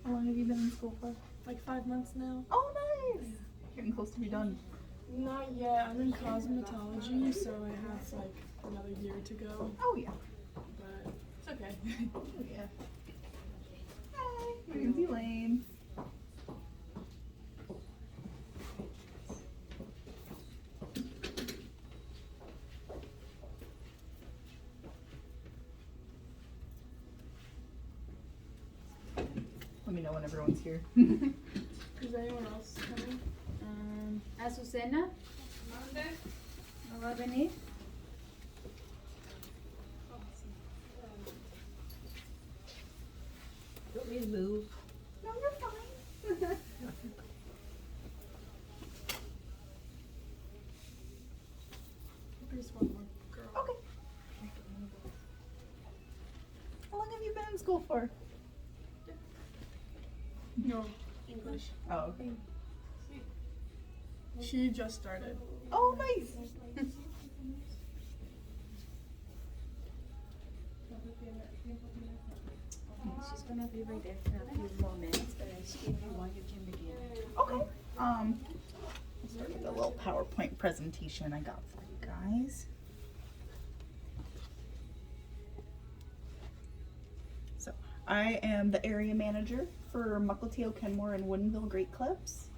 How long have you been in school for? Like 5 months now. Oh, nice. Getting close to be done. Not yet. I'm in cosmetology, so I have like another year to go. Oh, yeah. But it's okay. Oh, yeah. Hi, my name's Elaine. Let me know when everyone's here. Is anyone else coming? Azucena, ¿no va a venir? Let me move. No, you're fine. There's one more girl. Okay. How long have you been in school for? No, English. Oh, okay. She just started. Oh, nice. She's gonna be right there for a few more minutes, but if you want, you can begin. Okay. Let's start with a little PowerPoint presentation I got for you guys. So, I am the area manager for Mukilteo, Kenmore, and Woodinville Great Clips.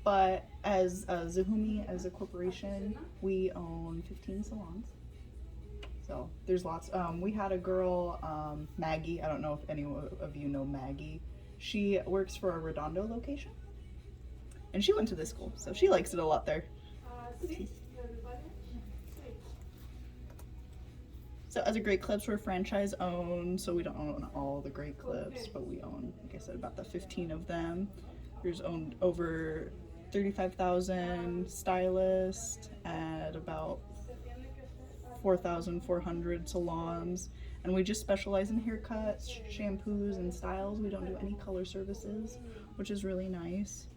But as Zahumi, as a corporation, we own 15 salons. So there's lots. We had a girl, Maggie. I don't know if any of you know Maggie. She works for a Redondo location, and she went to this school, so she likes it a lot there. So as a Great Clips, we're franchise owned, so we don't own all the Great Clips, but we own, like I said, about the 15 of them. There's owned over 35,000 stylists at about 4,400 salons, and we just specialize in haircuts, shampoos, and styles. We don't do any color services, which is really nice.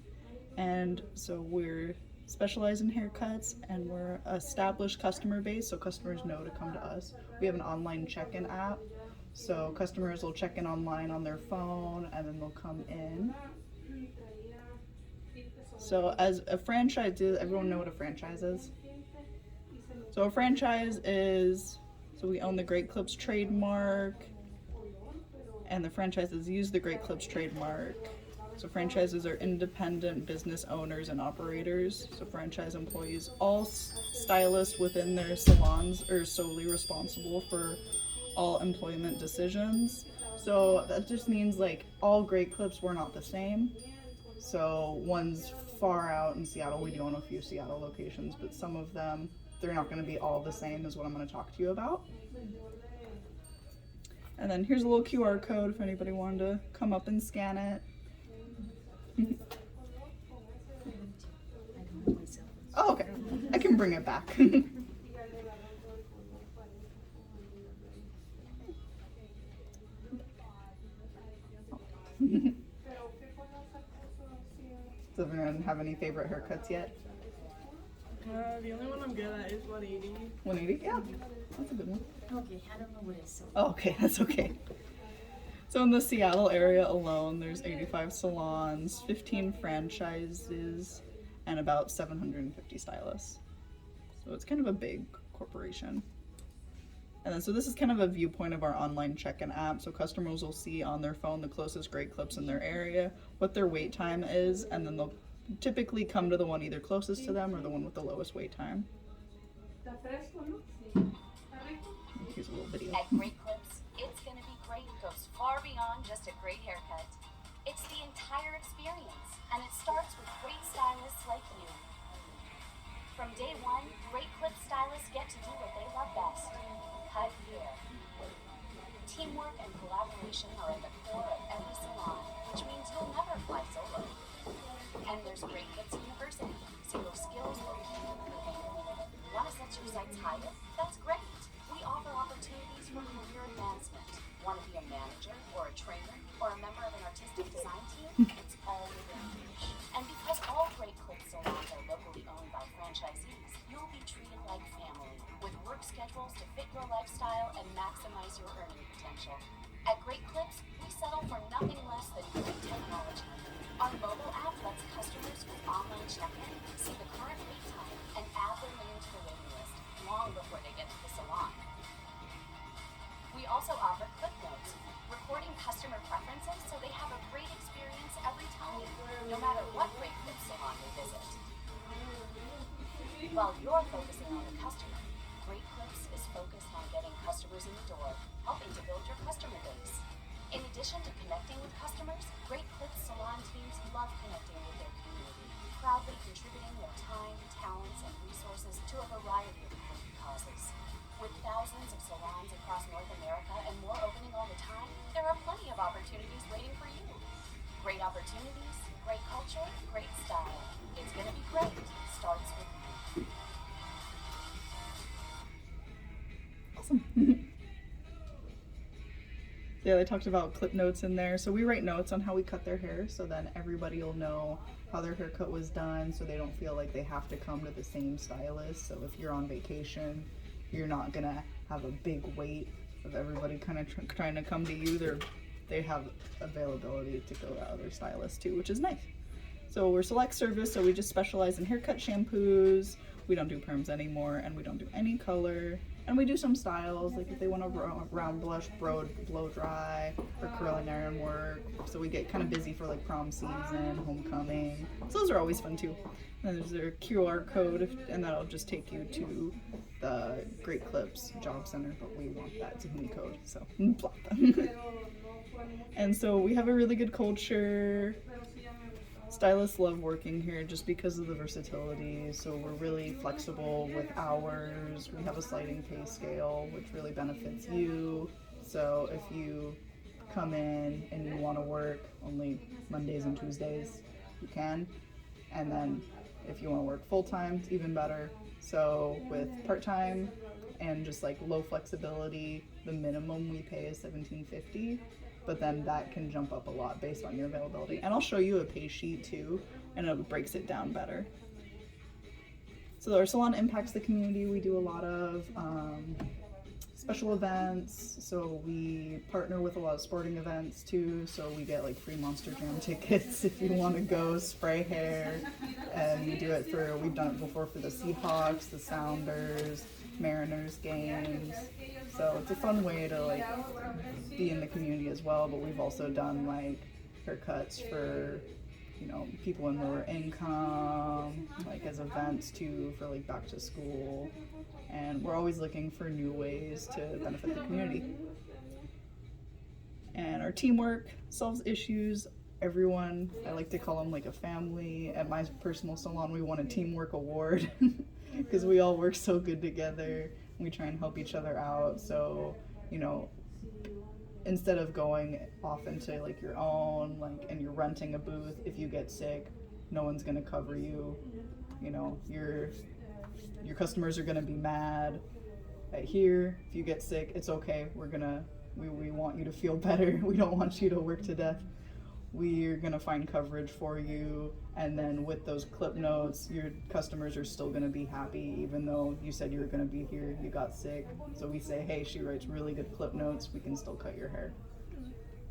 And so we're specialized in haircuts, and we're established customer base, so customers know to come to us. We have an online check-in app, so customers will check in online on their phone, and then they'll come in. So as a franchise, does everyone know what a franchise is? So a franchise is, so we own the Great Clips trademark, and the franchises use the Great Clips trademark. So franchises are independent business owners and operators. So franchise employees, all stylists within their salons are solely responsible for all employment decisions. So that just means like all Great Clips were not the same. So one's far out in Seattle. We do own a few Seattle locations, but some of them, they're not going to be all the same as what I'm going to talk to you about. And then here's a little QR code if anybody wanted to come up and scan it. Oh, okay. I can bring it back. Does everyone have any favorite haircuts yet? The only one I'm good at is 180. 180? Yeah, that's a good one. Okay, I don't know what it is. Oh, okay, that's okay. So in the Seattle area alone, there's 85 salons, 15 franchises, and about 750 stylists. So it's kind of a big corporation. And then so this is kind of a viewpoint of our online check-in app. So customers will see on their phone the closest Great Clips in their area, what their wait time is, and then they'll typically come to the one either closest to them or the one with the lowest wait time. Here's a little video. At Great Clips, it's gonna be great goes far beyond just a great haircut. It's the entire experience, and it starts with great stylists like you. From day one, Great Clips stylists get to do what they love best: cut hair. Teamwork and collaboration are at the core of every salon, which means you'll never fly solo. And there's Great Clips University, so your skills will keep improving. Want to set your sights higher? That's great. We offer opportunities for career advancement. Want to be a manager or a trainer or a member of an artistic design team? It's all within reach. And because all Great Clips salons are locally owned by franchisees, you'll be treated like family, with work schedules to fit your lifestyle and maximize your earning potential. At Great Clips, we settle for nothing less than great technology. customer preferences so they have a great experience every time, no matter what Great Clips salon they visit. While you're focusing on the customer, Great Clips is focused on getting customers in the door, helping to build your customer base. In addition to connecting with customers, Great Clips salon teams love connecting with their community, proudly contributing their time, talents, and resources to a variety of important causes. With thousands of salons across North America and more opening all the time, there are plenty of opportunities waiting for you. Great opportunities, great culture, great style. It's gonna be great. Starts with you. Awesome. Yeah, they talked about clip notes in there. So we write notes on how we cut their hair, so then everybody will know how their haircut was done, so they don't feel like they have to come to the same stylist. So if you're on vacation, you're not gonna have a big wait of everybody kind of trying to come to you. They have availability to go to other stylists too, which is nice. So we're select service, so we just specialize in haircut shampoos. We don't do perms anymore, and we don't do any color. And we do some styles, like if they want a round blush, blow dry, or curling iron work. So we get kind of busy for like prom season, homecoming. So those are always fun too. And there's their QR code, and that'll just take you to the Great Clips Job Center, but we want that Tahini code, so block them. And so we have a really good culture. Stylists love working here just because of the versatility, so we're really flexible with hours. We have a sliding pay scale, which really benefits you. So if you come in and you want to work only Mondays and Tuesdays, you can. And then if you want to work full-time, it's even better. So with part-time and just like low flexibility, the minimum we pay is $17.50. But then that can jump up a lot based on your availability. And I'll show you a pay sheet too, and it breaks it down better. So our salon impacts the community. We do a lot of special events. So we partner with a lot of sporting events too. So we get like free Monster Jam tickets if you want to go spray hair. And we do it we've done it before for the Seahawks, the Sounders, Mariners games. So it's a fun way to like be in the community as well, but we've also done like haircuts for, you know, people in lower income, like as events too, for like back to school. And we're always looking for new ways to benefit the community. And our teamwork solves issues. Everyone, I like to call them like a family. At my personal salon, we won a teamwork award because we all work so good together. We try and help each other out. So, you know, instead of going off into like your own, like, and you're renting a booth, if you get sick, no one's gonna cover you. You know, your customers are gonna be mad. At here, if you get sick, it's okay. We want you to feel better. We don't want you to work to death. We're gonna find coverage for you, and then with those clip notes, your customers are still gonna be happy, even though you said you were gonna be here, you got sick. So we say, hey, she writes really good clip notes, we can still cut your hair.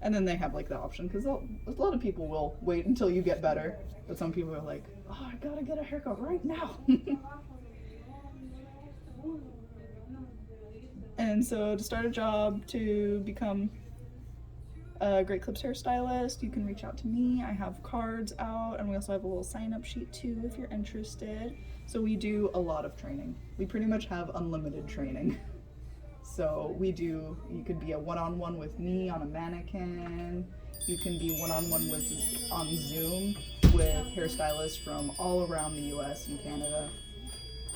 And then they have like the option, because a lot of people will wait until you get better, but some people are like, oh, I gotta get a haircut right now. And so to start a job, to become a Great Clips hairstylist, you can reach out to me. I have cards out, and we also have a little sign-up sheet too if you're interested. So we do a lot of training. We pretty much have unlimited training. So you could be a one-on-one with me on a mannequin. You can be one-on-one on Zoom with hairstylists from all around the US and Canada.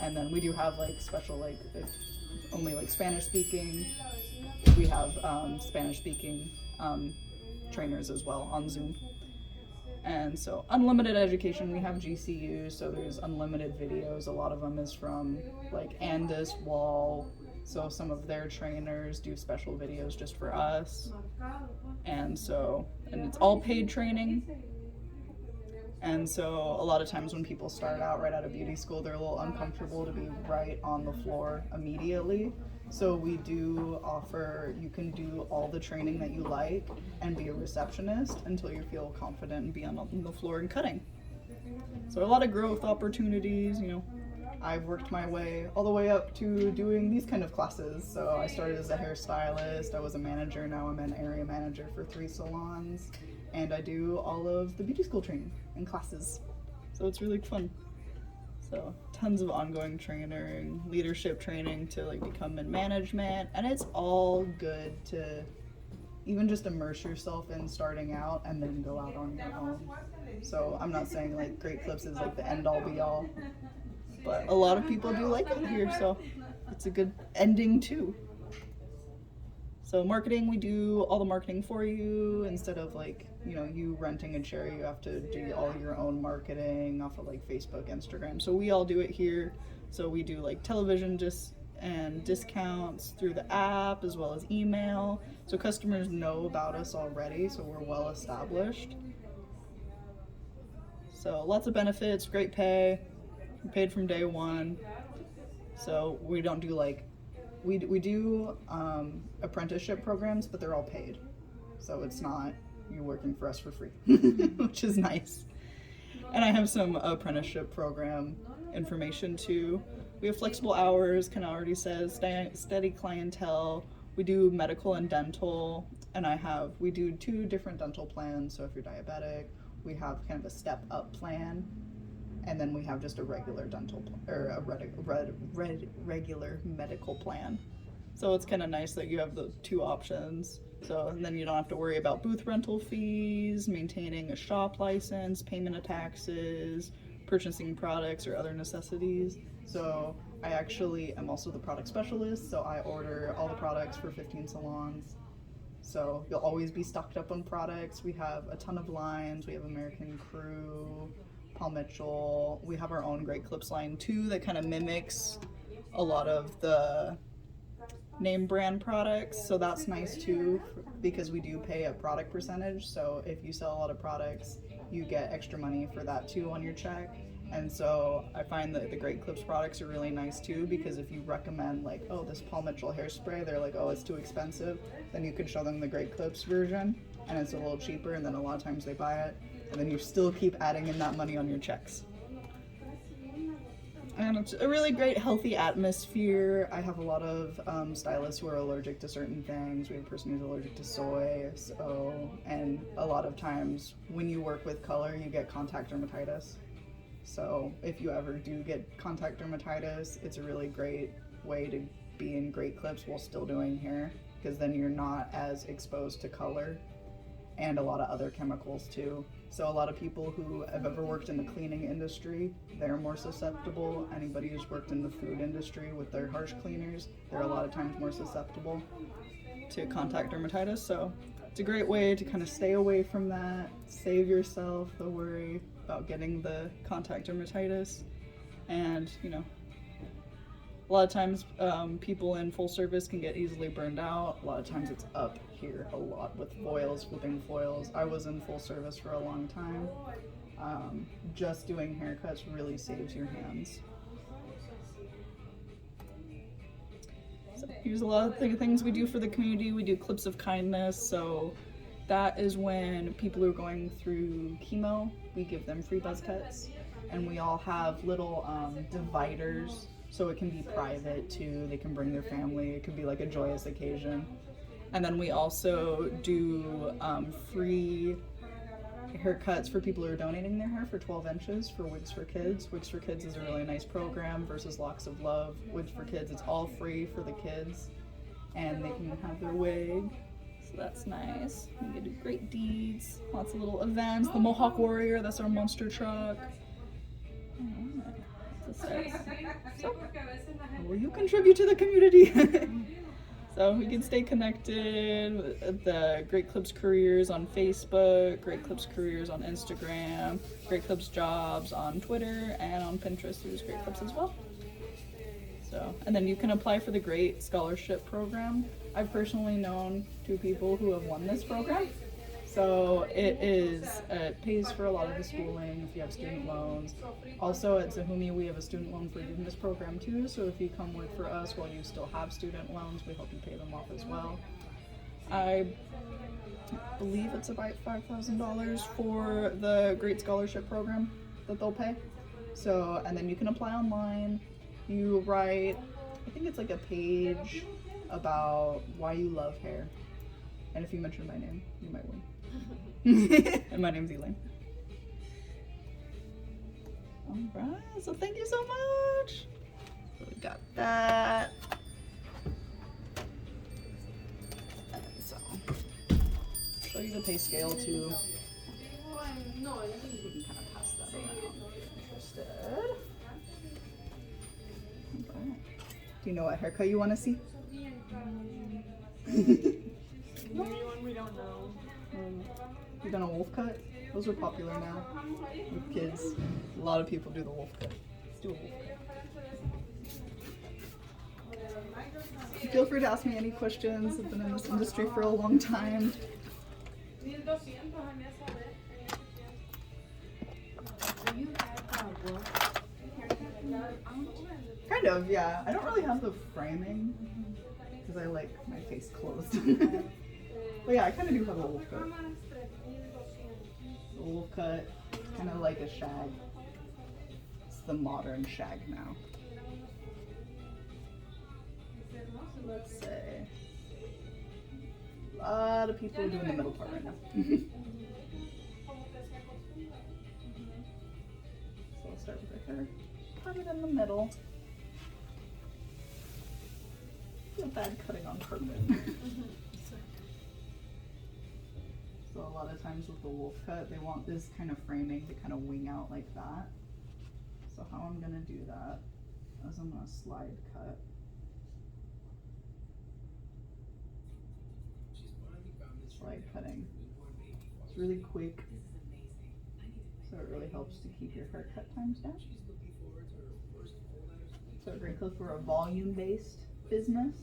And then we do have like special, like if only like Spanish speaking. We have Spanish speaking trainers as well on Zoom. And so unlimited education, we have GCU, so there's unlimited videos. A lot of them is from like Andis, Wall, so some of their trainers do special videos just for us. And it's all paid training. And so a lot of times when people start out right out of beauty school, they're a little uncomfortable to be right on the floor immediately. So we do offer, you can do all the training that you like and be a receptionist until you feel confident and be on the floor and cutting. So a lot of growth opportunities, you know. I've worked my way all the way up to doing these kind of classes. So I started as a hairstylist, I was a manager, now I'm an area manager for 3 salons, and I do all of the beauty school training and classes. So it's really fun. So tons of ongoing training, leadership training to like become in management, and it's all good to even just immerse yourself in starting out and then go out on your own. So I'm not saying like Great Clips is like the end all be all, but a lot of people do like it here, so it's a good ending too. So marketing, we do all the marketing for you instead of like, you know, you renting a chair, you have to do all your own marketing off of like Facebook, Instagram. So we all do it here. So we do like television and discounts through the app as well as email. So customers know about us already, so we're well established. So lots of benefits, great pay, we're paid from day one. So we don't do like, we do apprenticeship programs, but they're all paid. So it's not, you're working for us for free, which is nice. And I have some apprenticeship program information too. We have flexible hours, kind of already says, steady clientele. We do medical and dental, and we do 2 different dental plans. So if you're diabetic, we have kind of a step up plan, and then we have just a regular dental or a regular medical plan. So it's kind of nice that you have the 2 options. So, and then you don't have to worry about booth rental fees, maintaining a shop license, payment of taxes, purchasing products or other necessities. So I actually am also the product specialist, so I order all the products for 15 salons. So you'll always be stocked up on products. We have a ton of lines. We have American Crew, Paul Mitchell. We have our own Great Clips line too that kind of mimics a lot of the name brand products, so that's nice too because we do pay a product percentage. So if you sell a lot of products, you get extra money for that too on your check. And so I find that the Great Clips products are really nice too, because if you recommend like, oh, this Paul Mitchell hairspray, they're like, oh, it's too expensive, then you could show them the Great Clips version and it's a little cheaper, and then a lot of times they buy it, and then you still keep adding in that money on your checks. And it's a really great healthy atmosphere. I have a lot of stylists who are allergic to certain things. We have a person who's allergic to soy, and a lot of times when you work with color, you get contact dermatitis. So if you ever do get contact dermatitis, it's a really great way to be in Great Clips while still doing hair, because then you're not as exposed to color and a lot of other chemicals too. So a lot of people who have ever worked in the cleaning industry, they're more susceptible. Anybody who's worked in the food industry with their harsh cleaners, they're a lot of times more susceptible to contact dermatitis. So it's a great way to kind of stay away from that, save yourself the worry about getting the contact dermatitis. And, you know, a lot of times people in full service can get easily burned out. A lot of times it's up here a lot with foils, flipping foils. I was in full service for a long time. Just doing haircuts really saves your hands. So here's a lot of things we do for the community. We do clips of kindness. So that is when people are going through chemo, we give them free buzz cuts. And we all have little dividers, so it can be private too. They can bring their family. It could be like a joyous occasion. And then we also do free haircuts for people who are donating their hair for 12 inches for Wigs for Kids. Wigs for Kids is a really nice program versus Locks of Love. Wigs for Kids, it's all free for the kids, and they can have their wig. So that's nice. We can do great deeds, lots of little events. The Mohawk Warrior, that's our monster truck. So, will you contribute to the community? So we can stay connected with the Great Clips Careers on Facebook, Great Clips Careers on Instagram, Great Clips Jobs on Twitter, and on Pinterest there's Great Clips as well. So, and then you can apply for the Great Scholarship Program. I've personally known 2 people who have won this program. So it pays for a lot of the schooling if you have student loans. Also at Zahumi we have a student loan forgiveness program too, so if you come work for us while you still have student loans, we help you pay them off as well. I believe it's about $5,000 for the Great Scholarship Program that they'll pay. So, and then you can apply online, You write, I think it's like a page about why you love hair. And if you mention my name, you might win. And my name's Elaine. Alright, so thank you so much. So we got that. And so, show you the pay scale too. You can kind of pass that around if you're interested. Alright. Do you know what haircut you want to see? Maybe one we don't know. You done a wolf cut? Those are popular now with kids. A lot of people do the wolf cut. Let's do a wolf cut. Feel free to ask me any questions. I've been in this industry for a long time. Do you have wolf haircut? Kind of, yeah. I don't really have the framing because I like my face closed. But yeah, I kind of do have a wolf cut. A wolf cut, kind of like a shag. It's the modern shag now. Let's say a lot of people are doing the middle part right now. So I'll start with the hair, put it in the middle. Feel bad cutting on carpet. So a lot of times with the wolf cut, they want this kind of framing to kind of wing out like that. So how I'm gonna do that is I'm gonna slide cut. Slide cutting. It's really quick, so it really helps to keep your haircut times down. So at Great Clips, we're a volume-based business.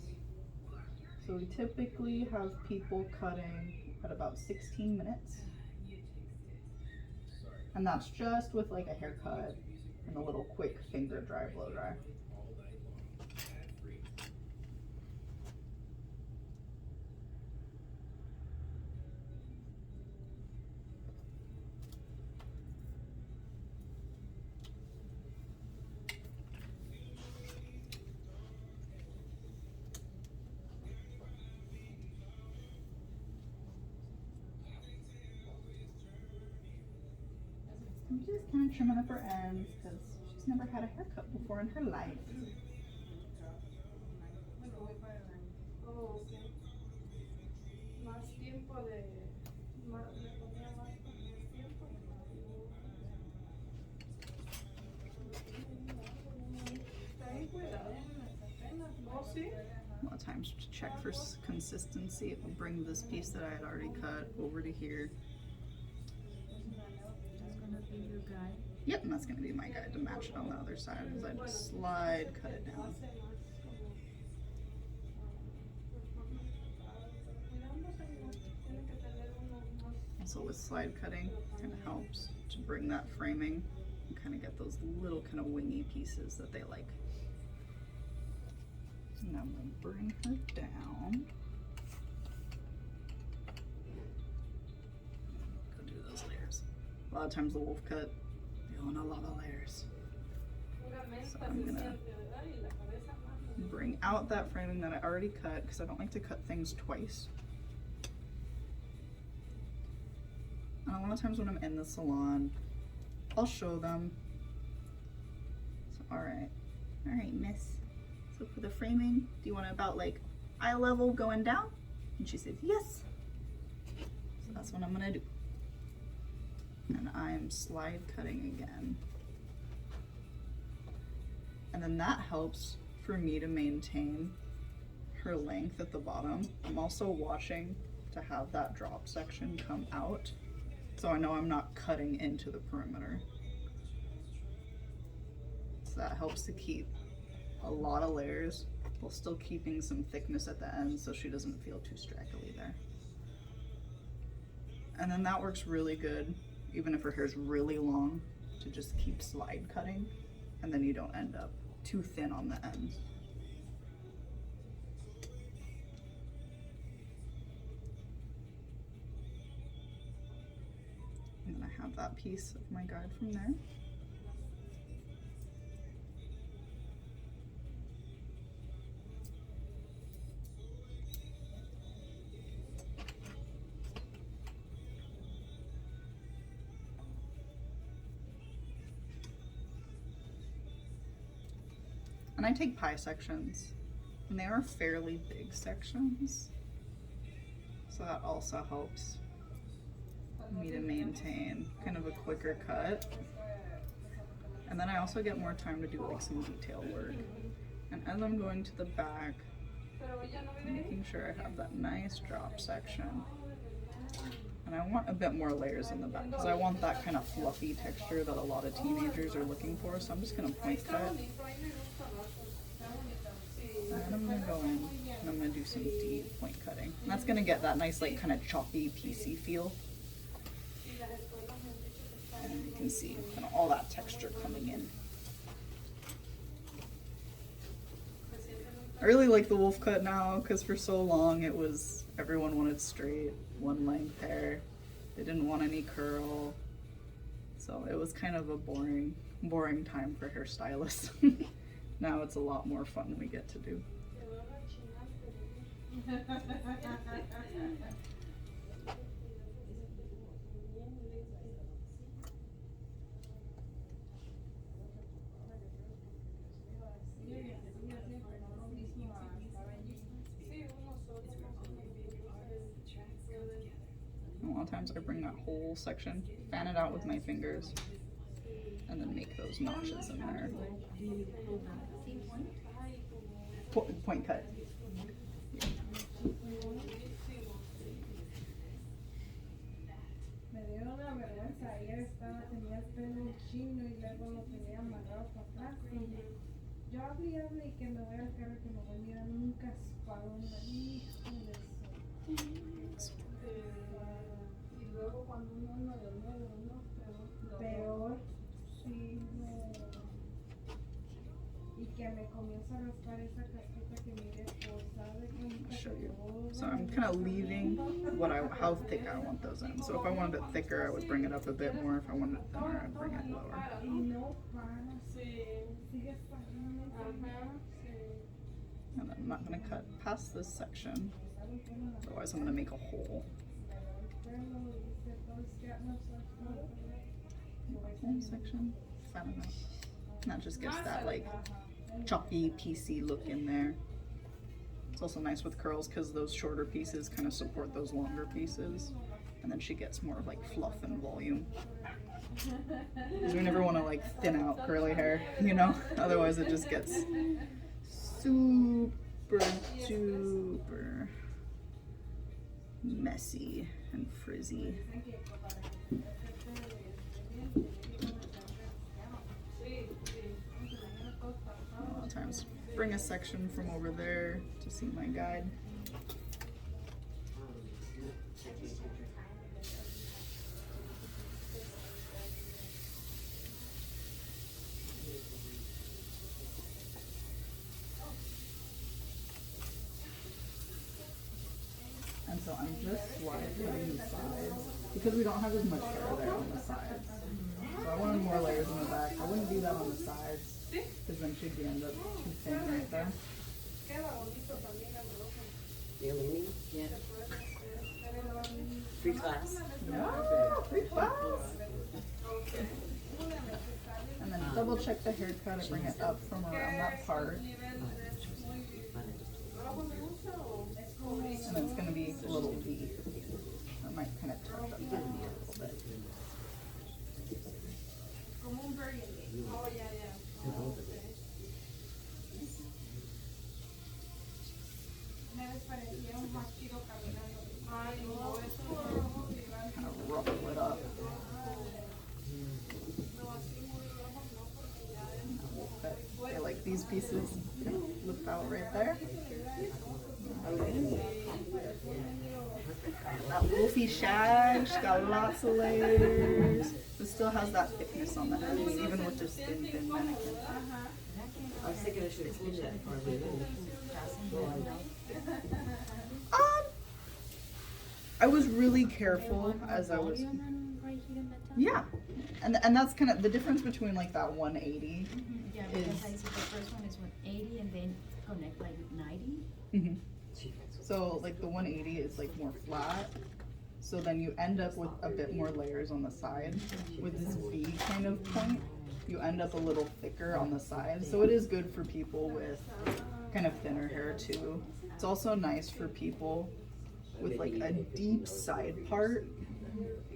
So we typically have people cutting at about 16 minutes. And that's just with like a haircut and a little quick finger dry, blow dry. I'm just kind of trimming up her ends because she's never had a haircut before in her life. A lot of times to check for consistency, I'll bring this piece that I had already cut over to here. Your guide. Yep, and that's going to be my guide to match it on the other side as I just slide, cut it down. Also with slide cutting, it kind of helps to bring that framing and kind of get those little kind of wingy pieces that they like. So now I'm going to bring her down. Go do those layers. A lot of times the wolf cut, they own a lot of layers. So I'm gonna bring out that framing that I already cut because I don't like to cut things twice. And a lot of times when I'm in the salon, I'll show them. So, all right, miss. So for the framing, do you want it about like eye level going down? And she says, yes. So that's what I'm gonna do. And I'm slide cutting again. And then that helps for me to maintain her length at the bottom. I'm also watching to have that drop section come out, so I know I'm not cutting into the perimeter. So that helps to keep a lot of layers while still keeping some thickness at the end so she doesn't feel too straggly there. And then that works really good, even if her hair's really long, to just keep slide cutting, and then you don't end up too thin on the ends. And then I have that piece of my guide from there. And I take pie sections, and they are fairly big sections. So that also helps me to maintain kind of a quicker cut. And then I also get more time to do like some detail work. And as I'm going to the back, I'm making sure I have that nice drop section. And I want a bit more layers in the back because I want that kind of fluffy texture that a lot of teenagers are looking for. So I'm just gonna point cut. And then I'm gonna go in and I'm gonna do some deep point cutting. And that's gonna get that nice like kind of choppy, piecey feel. And you can see kind of all that texture coming in. I really like the wolf cut now because for so long it was everyone wanted straight, one length hair. They didn't want any curl. So it was kind of a boring time for hairstylists. Now it's a lot more fun we get to do. A lot of times I bring that whole section, fan it out with my fingers, and then make those notches in there. Point cut. Me dio una vergüenza. Ayer tenía el pelo chino y luego lo tenía amarrado para atrás. Yo hablé y que me voy al carro que me voy mirando un caspadón. Hijo de eso. Y luego cuando uno anda de nuevo, peor. Sí, y que me comienza a raspar esa casqueta que mi esposa I'll show you. So I'm kind of leaving how thick I want those in. So if I wanted it thicker, I would bring it up a bit more. If I wanted it thinner, I'd bring it lower. And then I'm not going to cut past this section, otherwise I'm going to make a hole. Whole section, fat enough. And that just gives that like choppy, piecey look in there. It's also nice with curls because those shorter pieces kind of support those longer pieces. And then she gets more of like fluff and volume. Because we never want to like thin out curly hair, you know? Otherwise it just gets super duper messy and frizzy. A lot of times bring a section from over there to see my guide. And so I'm just slide cutting the sides because we don't have as much hair there on the sides. So I wanted more layers in the back. I wouldn't do that on the sides because then she'd end up too thin right there. You're leaning? Yeah. Free class. Yeah, free class. And then double check the haircut and bring it up from around that part. And it's going to be a little V. I might kind of touch up that V a little bit. Kind of ruffle it up. I like these pieces lift out right there. That wolfy shag, she's got lots of layers. It still has that thickness on the ends, even with this thin mannequin. I was thinking I should have cleaned that for me. I was really careful as I was. Yeah, and that's kind of the difference between like that 180. Yeah, because I see the first one is 180 and then connect like 90. Mm-hmm. So like the 180 is like more flat. So then you end up with a bit more layers on the side with this V kind of point. you end up a little thicker on the sides. So it is good for people with kind of thinner hair too. It's also nice for people with like a deep side part.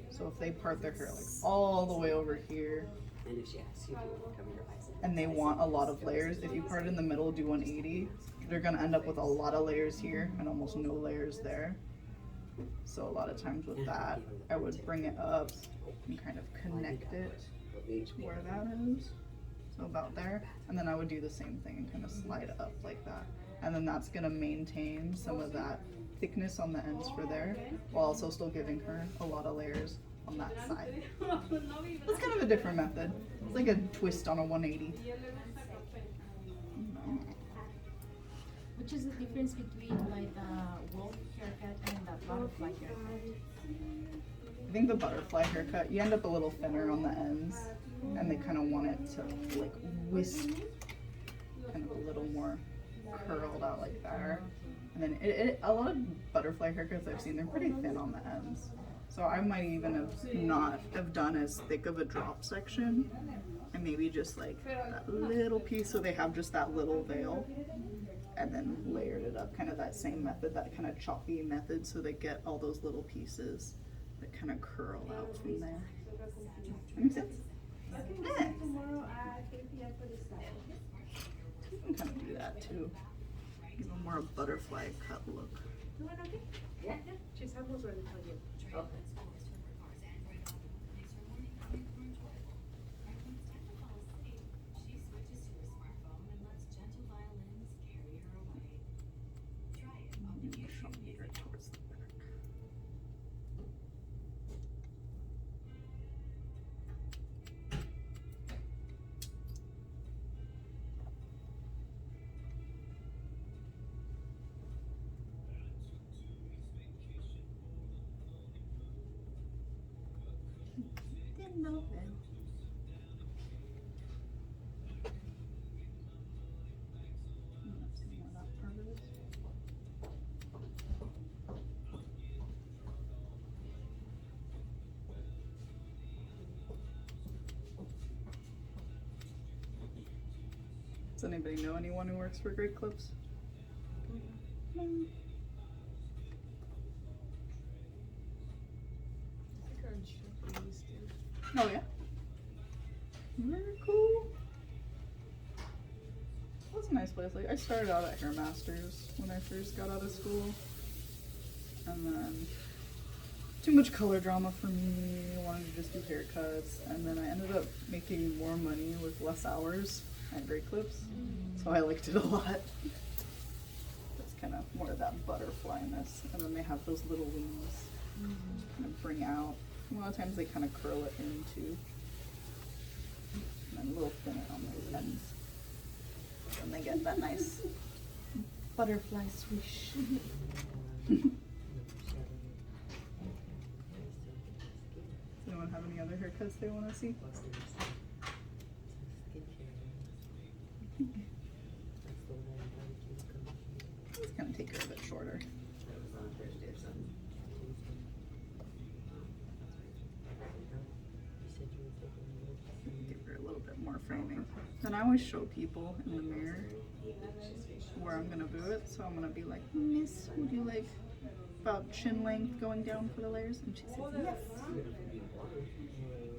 So if they part their hair like all the way over here And if she asks you, do you want to cover your eyes? and they want a lot of layers, if you part in the middle, do 180, they're gonna end up with a lot of layers here and almost no layers there. So a lot of times with that, I would bring it up and kind of connect it to where that is. So about there. And then I would do the same thing and kind of slide up like that. And then that's gonna maintain some of that thickness on the ends for there, while also still giving her a lot of layers on that side. It's kind of a different method. It's like a twist on a 180. Which is the difference between like the wolf haircut and the butterfly haircut? I think the butterfly haircut, you end up a little thinner on the ends, and they kind of want it to like wisp, kind of a little more curled out like there. And then a lot of butterfly haircuts I've seen, they're pretty thin on the ends. So I might even have not have done as thick of a drop section, and maybe just like that little piece so they have just that little veil, and then layered it up, kind of that same method, that kind of choppy method, so they get all those little pieces that kind of curl out from there. Make sense? Yeah. You can kind of do that too. Give them more a butterfly cut look. Yeah. Oh. Here towards the back. Didn't know that. See more of that part of it. Does anybody know anyone who works for Great Clips? No. Oh yeah? Very cool. That's a nice place. Like I started out at Hair Masters when I first got out of school. And then too much color drama for me. I wanted to just do haircuts. And then I ended up making more money with less hours at Great Clips. So I liked it a lot. It's kind of more of that butterflyness. And then they have those little wings kind of bring out. A lot of times they kind of curl it in too. And then a little thinner on those ends. And they get that nice butterfly swish. Does anyone have any other haircuts they want to see? Let's kind of take her a bit shorter. Give her a little bit more framing. Then I always show people in the mirror where I'm gonna do it. So I'm gonna be like, Miss, would you like about chin length going down for the layers? And she says yes.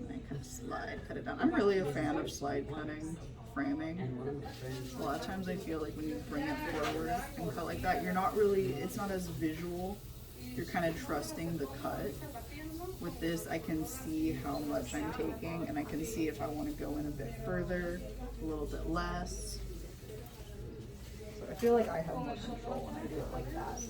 And I kind of cut it down. I'm really a fan of slide cutting, framing. A lot of times I feel like when you bring it forward and cut like that, you're not really, it's not as visual. You're kind of trusting the cut. With this, I can see how much I'm taking, and I can see if I want to go in a bit further, a little bit less. So I feel like I have more control when I do it like that.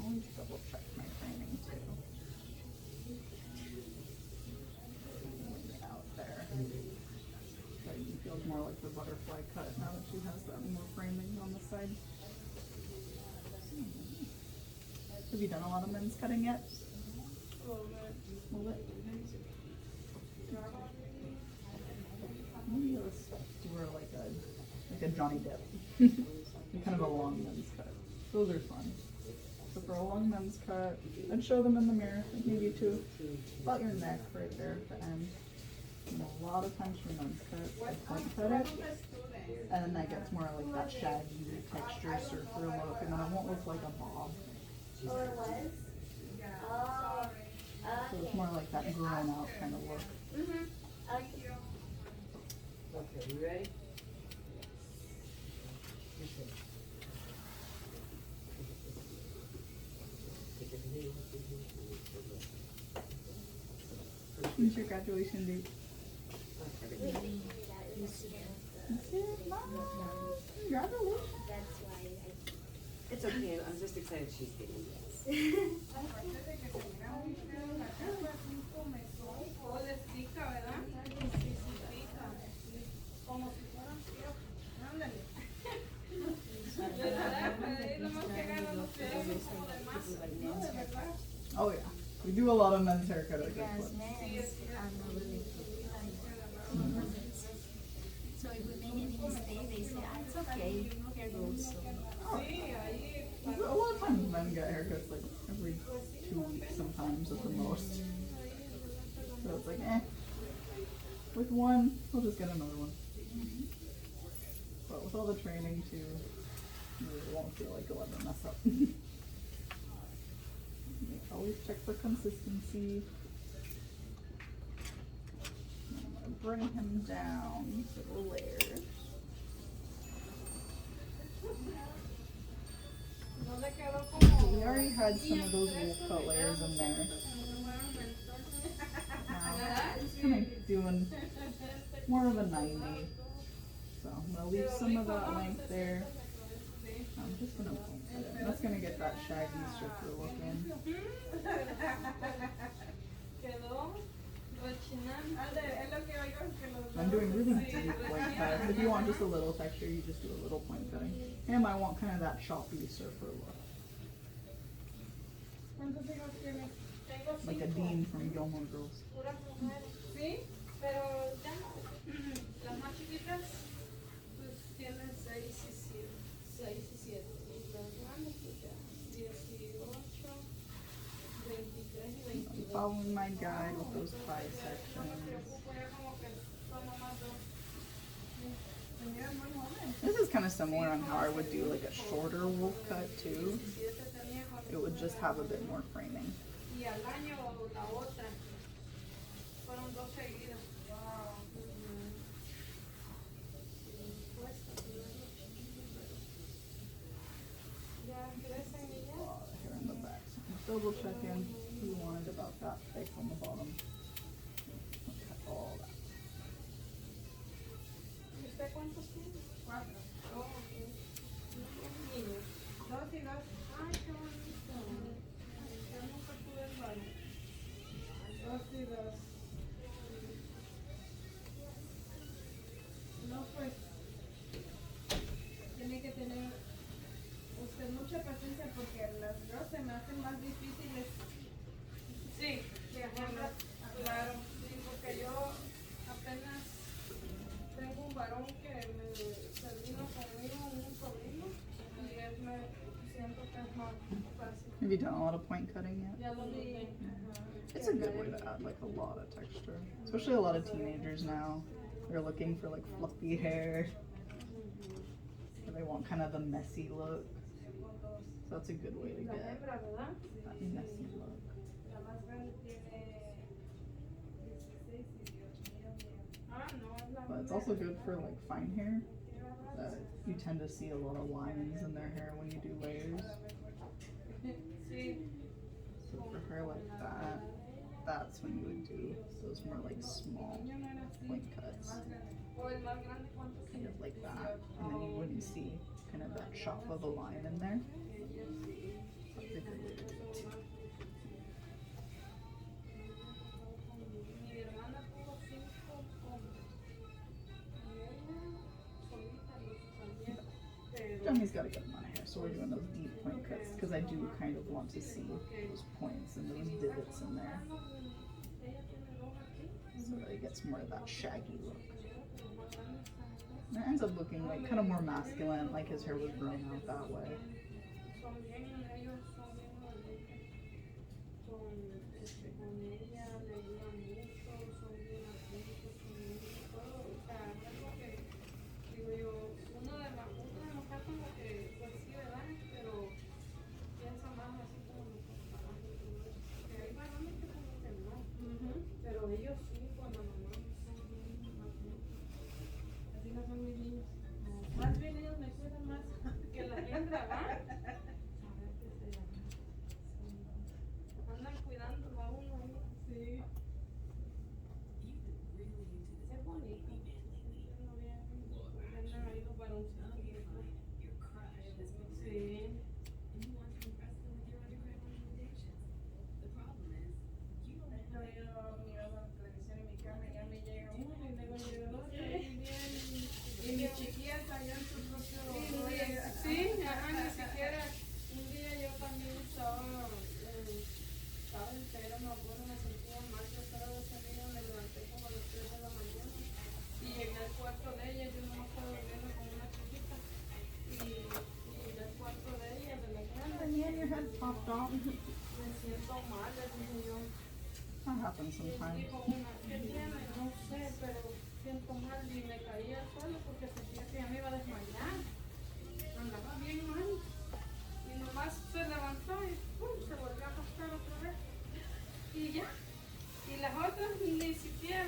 Always double check my framing too. Out there. So it feels more like the butterfly cut now that she has that more framing on the side. Have you done a lot of men's cutting yet? A little bit. A little bit. Maybe let's do her like a Johnny Depp. Kind of a long men's cut. Those are fun. So for a long men's cut, I'd show them in the mirror, like maybe to about your neck right there at the end. And a lot of times for men's cut, I point cut it, and then that gets more like that shaggy texture surfer look, and then it won't look like a bob. Oh, it was? Oh. So it's more like that grown out kind of look. Mm-hmm. Okay, you ready? When's your graduation date? This year. Congratulations. That's why It's okay, I'm just excited she's getting this. Aparte de que se mira muy feo la casa, así comezón, todo les pica, ¿verdad? Sí, sí pica. Como si fueran fríos. Ándale. ¿Verdad? Ahí nomás que agarran los pedazos como de masa. No, de verdad. Oh yeah, we do a lot of men's haircut at this Because place. men's are not really good. So if we make any mistake, they say, ah, it's okay, hair grows. So. Sí, ahí. A lot of times men get haircuts like every 2 weeks sometimes at the most. So it's like, with one, we'll just get another one. But with all the training too, you really won't feel like you'll ever mess up. Always check for consistency. I'm gonna bring him down to the layers. No le quedó como. We already had some of those wool cut layers in there. Now, just kind of doing more of a 90. So I'm gonna leave some of that length there. I'm just gonna point it. That's gonna get that shaggy surfer look in. Quedó rechinando. Es lo que oigo que los. I'm doing really deep point cuts. If you want just a little texture, you just do a little point cutting. And I want kind of that choppy surfer look. ¿Cuántos hijos tienes? Tengo Like a 5. Dean from Gilmore Girls. Puras mujeres. Sí, pero ya no. Las más chiquitas, pues tienen 6 y 7. Y las grandes, pues ya 18, 23 y I'm 22. following my guide with those pie No me sections. preocupo, ya como que son nomás 2. Se miran muy jóvenes. This is kind of similar on how I would do like a shorter wolf cut too. 17 tenía cuando. It would just have a bit more framing. Y al año la otra. Fueron 2 seguidas. Wow. Ya crecen y ya. A lot of hair in the back. So I'm double checking. We wanted about that thick on the bottom. Cut all that. ¿Y usted cuántos tiene? 4. Oh, ok. Niños. 2 y 2. Ay, qué bonito. Yo nunca tuve el baño. 2 y 2. No, pues. Tiene que tener usted mucha paciencia porque las dos se me hacen más difíciles. Sí, claro, sí, porque yo apenas tengo un varón que me vino conmigo, un sobrino, y él me siento que es más fácil. Have you done a lot of point cutting yet? Ya lo vi. It's a good way to add like a lot of texture. Especially a lot of teenagers now. They're looking for like fluffy hair. Or they want kind of the messy look. So that's a good way to La get hembra, ¿verdad? that messy look. La más grande tiene 16 y Dios mío, ah, no, es la But it's also good for like fine hair. You tend to see a lot of lines in their hair when you do layers. Sí. So for hair like that, that's when you would do those more like small point cuts. O el más grande, ¿cuántos? Kind of like that. And then you wouldn't see kind of that chop of a line in there. That's a good way to do it too. Mi hermana tuvo 5 hombres. Y ella solita los también. Pero Johnny's got a good amount of hair, So we're doing those deep point cuts because I do kind of want to see those points and those divots in there. So that it gets more of that shaggy look. And it ends up looking like kind of more masculine, like his hair was grown out that way. Más bien ellos me cuidan más que la hembra, ¿va? Andan cuidando a uno ahí. Sí. Es bonito. Andan ahí los varoncitos. Sí. Y mis chiquillas allá en su propio... Sí, ajá, ni siquiera. Un día yo también estaba entera, me acuerdo, me sentía mal, yo estaba desanimada, me levanté como a las 3 de la mañana. Y llegué al cuarto de ella, yo no estaba durmiendo con una chiquita. Y llegué al cuarto de ella, de la grande. Danielle, your head popped off. Me siento mal, le dije yo. That happens sometimes. Dijo una, ¿qué tiene? No sé, pero siento mal y me caí al suelo porque sentía que ya me iba a desmayar. Andaba bien mal. Y nomás se levantó y ¡pum! Se volvió a acostar otra vez. Y ya. Y las otras ni siquiera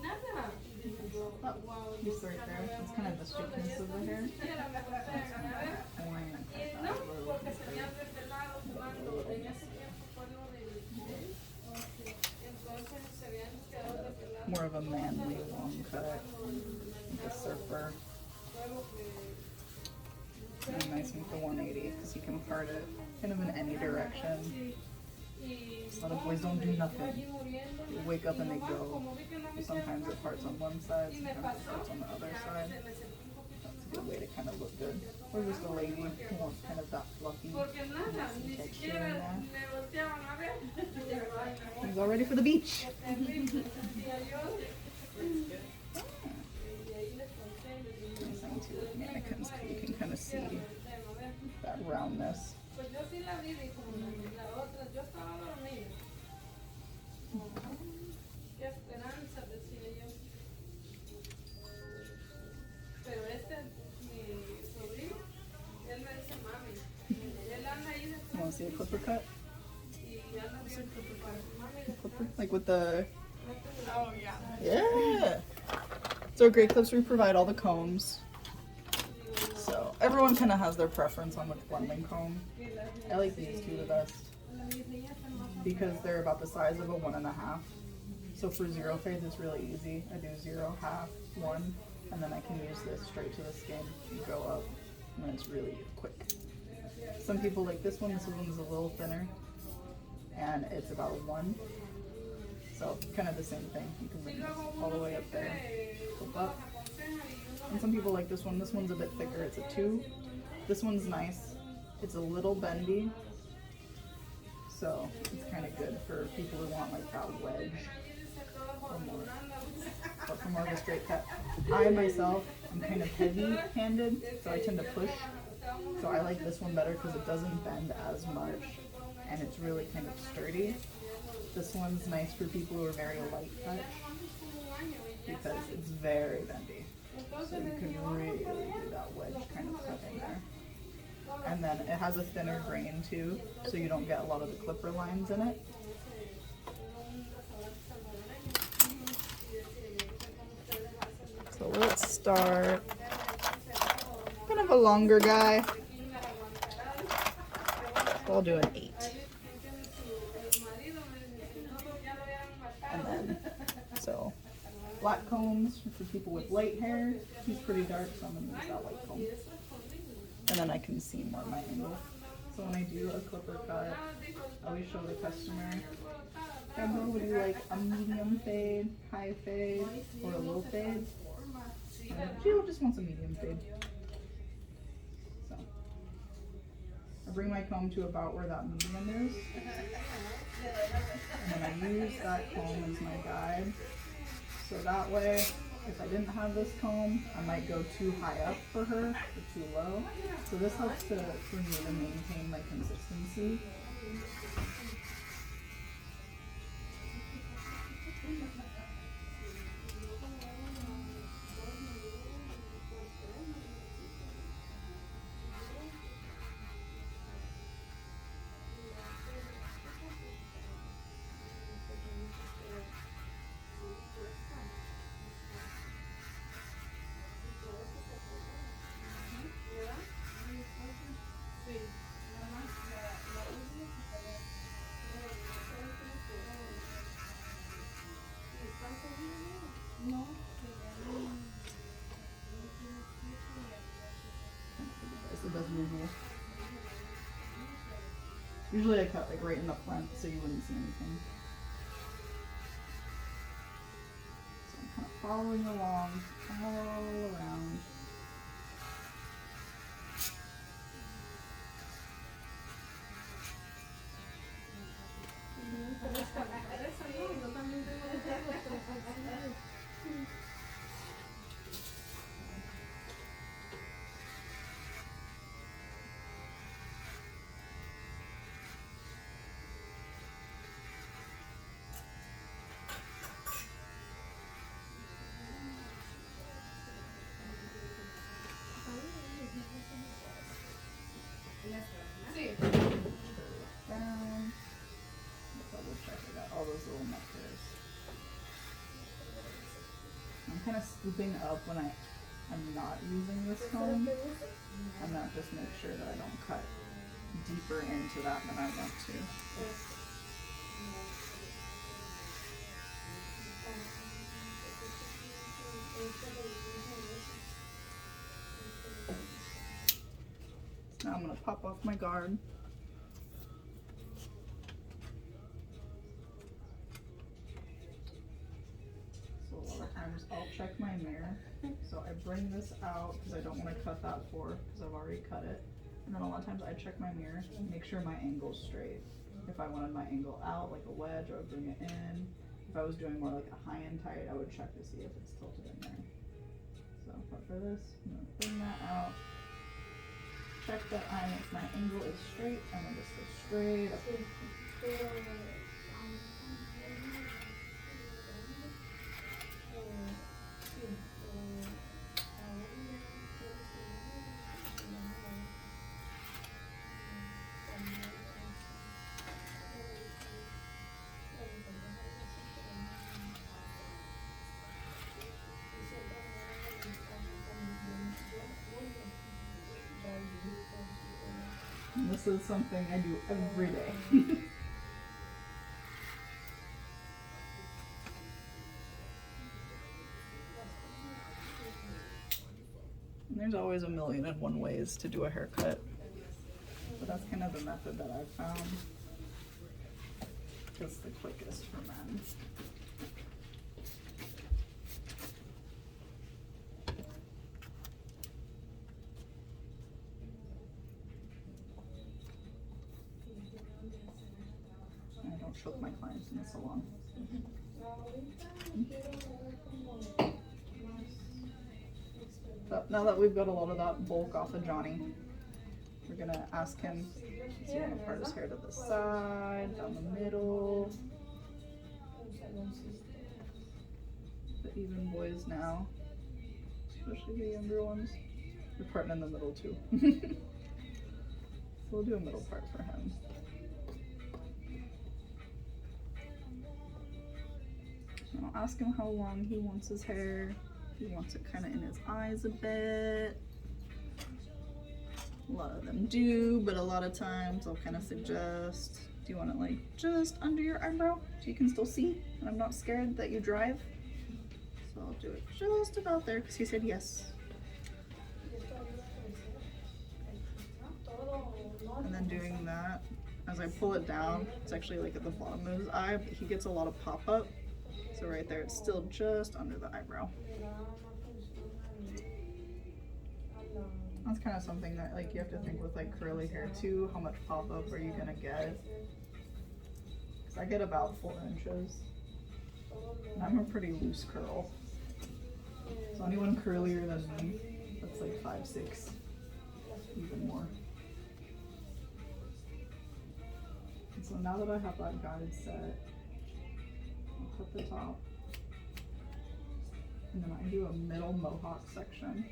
nada. Y dije yo, wow, You sort there. That's kind of the thickness of the hair. siquiera me acosté a ver. Y no, porque se habían desvelado jugando. En ese tiempo fue lo del... Entonces se habían quedado desvelados. More of a manly long cut, like a surfer. And nice with the 180 because you can part it kind of in any direction. A lot of boys don't do nothing. They wake up and they go. Sometimes it parts on one side, sometimes it parts on the other side. That's a good way to kind of look good. Or just a lady who wants kind of that fluffy texture in there. He's all ready for the beach. Nice thing too with mannequins, you can kind of see that roundness. Pues yo sí la vi, dijo la otra, yo estaba dormida. Qué esperanza, decía yo. Pero mi sobrino, él me dice mami. Él anda ahí de You want to see a clipper cut? y anda bien mami. Clipper? Like with the... Oh yeah. Yeah! So at Great Clips we provide all the combs. So everyone kind of has their preference on which blending comb. I like these two the best because they're about the size of a 1.5. So for zero fades it's really easy. I do 0, half, 1, and then I can use this straight to the skin and go up, and then it's really quick. Some people like this one. This one's a little thinner, and it's about a 1. So kind of the same thing. You can bring this all the way up there, flip up. And some people like this one. This one's a bit thicker. It's a 2. This one's nice. It's a little bendy. So it's kind of good for people who want like that wedge or more. But for more of a straight cut. I myself am kind of heavy-handed, so I tend to push. So I like this one better because it doesn't bend as much and it's really kind of sturdy. This one's nice for people who are very light touch because it's very bendy. So you can really do that wedge kind of cut in there. And then it has a thinner grain too, so you don't get a lot of the clipper lines in it. So let's start kind of a longer guy. So I'll do an 8. And then, so black combs for people with light hair. He's pretty dark, so I'm going to use that white comb. And then I can see more my angle. So when I do a clipper cut, I always show the customer, Amber, would you like a medium fade, high fade, or a low fade? And she just wants a medium fade. So bring my comb to about where that median is. And then I use that comb as my guide. So that way, if I didn't have this comb, I might go too high up for her or too low. So this helps for me to maintain my consistency. As usual. Usually I cut like right in the front so you wouldn't see anything. So I'm kind of following along all around. Double check I got all those little markers. I'm kind of scooping up when I'm not using this comb, and that just makes sure that I don't cut deeper into that than I want to. So now I'm going to pop off my guard. So a lot of times I'll check my mirror. So I bring this out because I don't want to cut that for because I've already cut it. And then a lot of times I check my mirror, make sure my angle's straight. If I wanted my angle out like a wedge, I would bring it in. If I was doing more like a high and tight, I would check to see if it's tilted in there. So, but for this, I'm going to bring that out. Check that my angle is straight, and then just go straight up. And this is something I do every day. And there's always a million and one ways to do a haircut, but that's kind of the method that I've found that's the quickest for men. I don't choke my clients in the salon. So now that we've got a lot of that bulk off of Johnny, we're gonna ask him, does he want to part his hair to the side, down the middle? The even boys now, especially the younger ones, they're parting in the middle too. So we'll do a middle part for him. And I'll ask him how long he wants his hair. He wants it kind of in his eyes a bit. A lot of them do, but a lot of times I'll kind of suggest, do you want it like just under your eyebrow so you can still see and I'm not scared that you drive? So I'll do it just about there because he said yes. And then doing that, as I pull it down, it's actually like at the bottom of his eye, but he gets a lot of pop-up. So right there, it's still just under the eyebrow. That's kind of something that like you have to think with like curly hair too. How much pop up are you gonna get? Cause I get about 4 inches. And I'm a pretty loose curl. So anyone curlier than me, that's like 5'6", even more. And so now that I have that guide set, I'll cut the top. And then I do a middle mohawk section.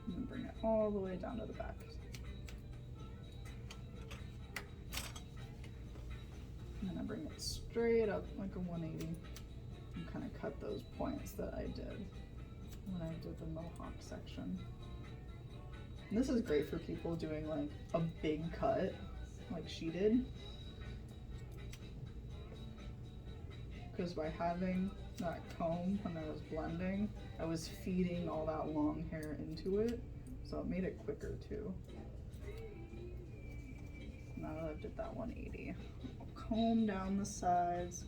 And then bring it all the way down to the back. And then I bring it straight up like a 180 and kind of cut those points that I did when I did the mohawk section. And this is great for people doing like a big cut like she did. Because by having that comb when I was blending, I was feeding all that long hair into it. So it made it quicker too. Now that I did that 180, I'll comb down the sides.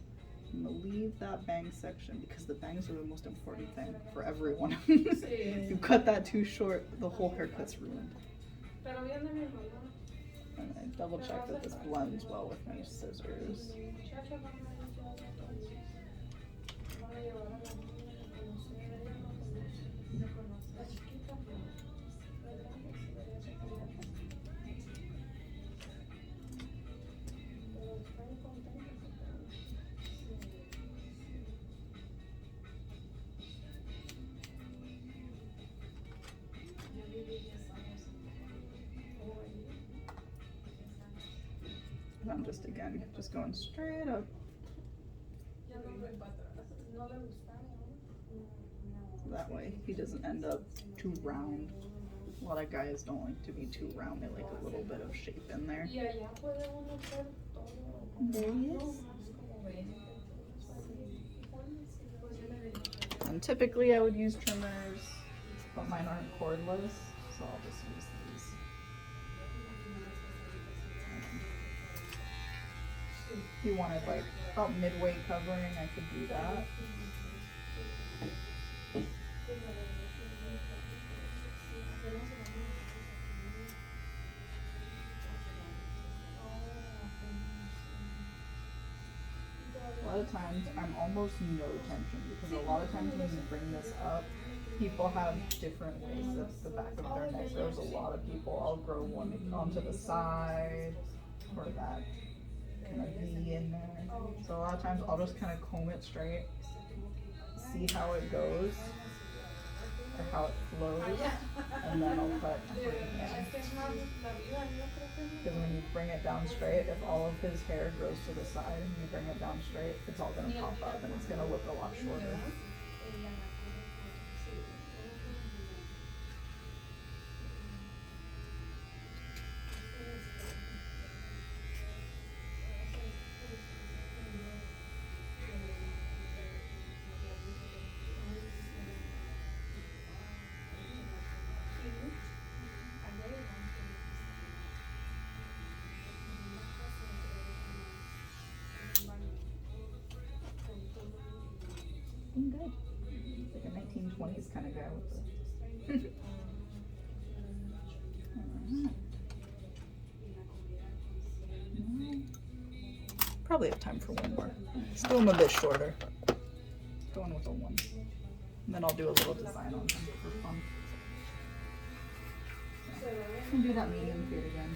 I'm gonna leave that bang section because the bangs are the most important thing for everyone. If you cut that too short, the whole haircut's ruined. And I double check that this blends well with my scissors. And I'm just going straight up. That way he doesn't end up too round. A lot of guys don't like to be too round. They like a little bit of shape in there. There he is. And typically I would use trimmers, but mine aren't cordless, so I'll just use these. If you wanted like about midway covering, I could do that. A lot of times I'm almost no tension because a lot of times when you bring this up, people have different ways that the back of their neck grows. A lot of people, I'll grow one onto the side or that kind of V in there. So a lot of times I'll just kind of comb it straight, see how it goes or how it flows, and then I'll cut where you can. Because when you bring it down straight, if all of his hair grows to the side and you bring it down straight, it's all going to pop up and it's going to look a lot shorter. Good. Like a 1920s kind of guy with the Probably have time for one more. Let's do him a bit shorter. Going with a 1. And then I'll do a little design on him for fun. So, I'm gonna do that medium fade again.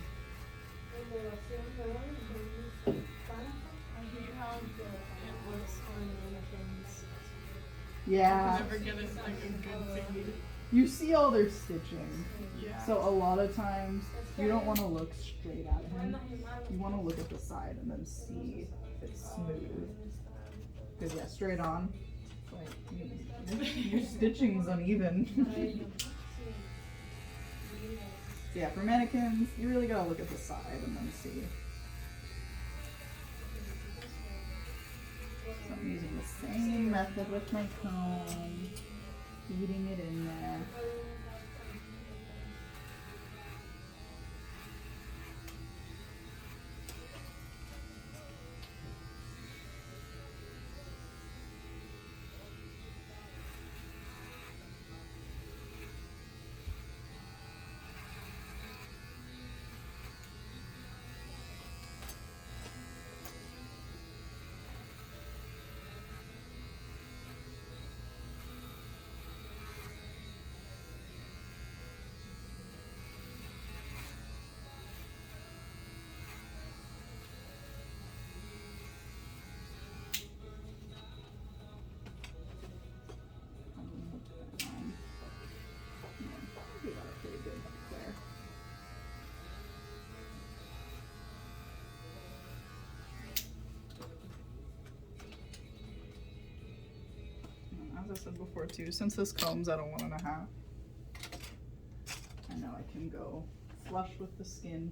Yeah. Never get it like a good fade. You see all their stitching. Yeah. So a lot of times you don't want to look straight at him. You want to look at the side and then see if it's smooth. Because yeah, straight on, like your stitching's uneven. Yeah, for mannequins, you really gotta look at the side and then see. So I'm using the same method with my comb, feeding it in there. as I said before too, since this comb's at a 1.5, I know I can go flush with the skin,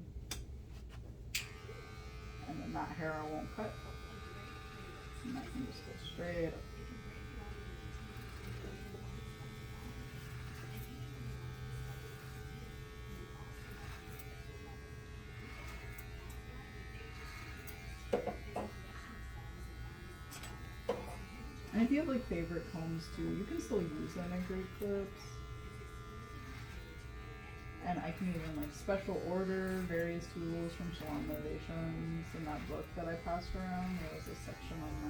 and then that hair I won't cut, and I can just go straight up. And if you have like favorite combs too, you can still use them in great clips. And I can even like special order various tools from Salon Motivations. In that book that I passed around, there was a section on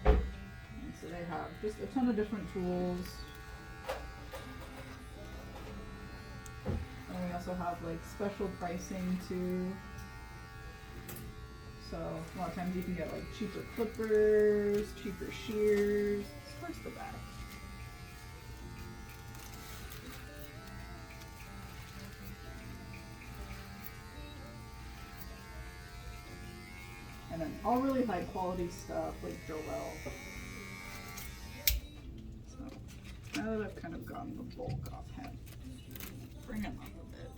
that. And so they have just a ton of different tools. And we also have like special pricing too. So a lot of times you can get like cheaper clippers, cheaper shears. Where's the back? And then all really high quality stuff like marjorelle. So now that I've kind of gotten the bulk off him, bring him up a bit.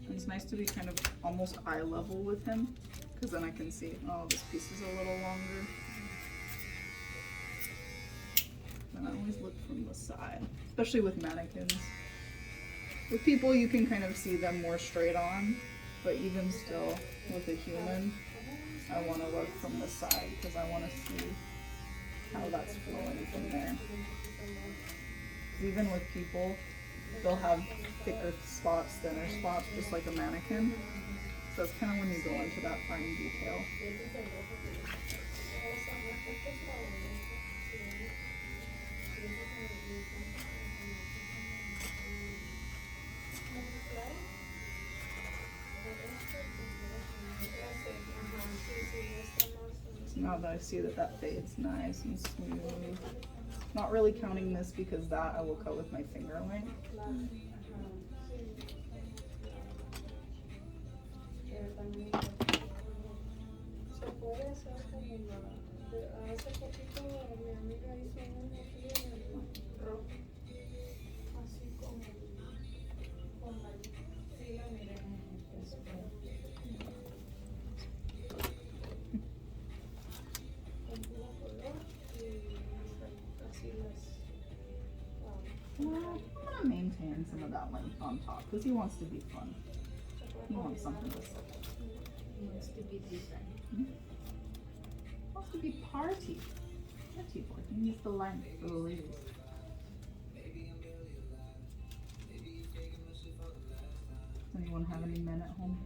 It's nice to be kind of almost eye level with him, because then I can see, oh, this piece is a little longer. And I always look from the side, especially with mannequins. With people, you can kind of see them more straight on, but even still, with a human, I want to look from the side, because I want to see how that's flowing from there. 'Cause even with people, they'll have thicker spots, thinner spots, just like a mannequin. So it's kind of when you go into that fine detail. So now that I see that that fades nice and smooth. Not really counting this because that I will cut with my finger length. Well, I'm gonna maintain some of that length on top because he wants to be fun. He wants something to say. He wants to be different. He wants to be party. Party boy. He needs the length for the ladies. Does anyone have any men at home?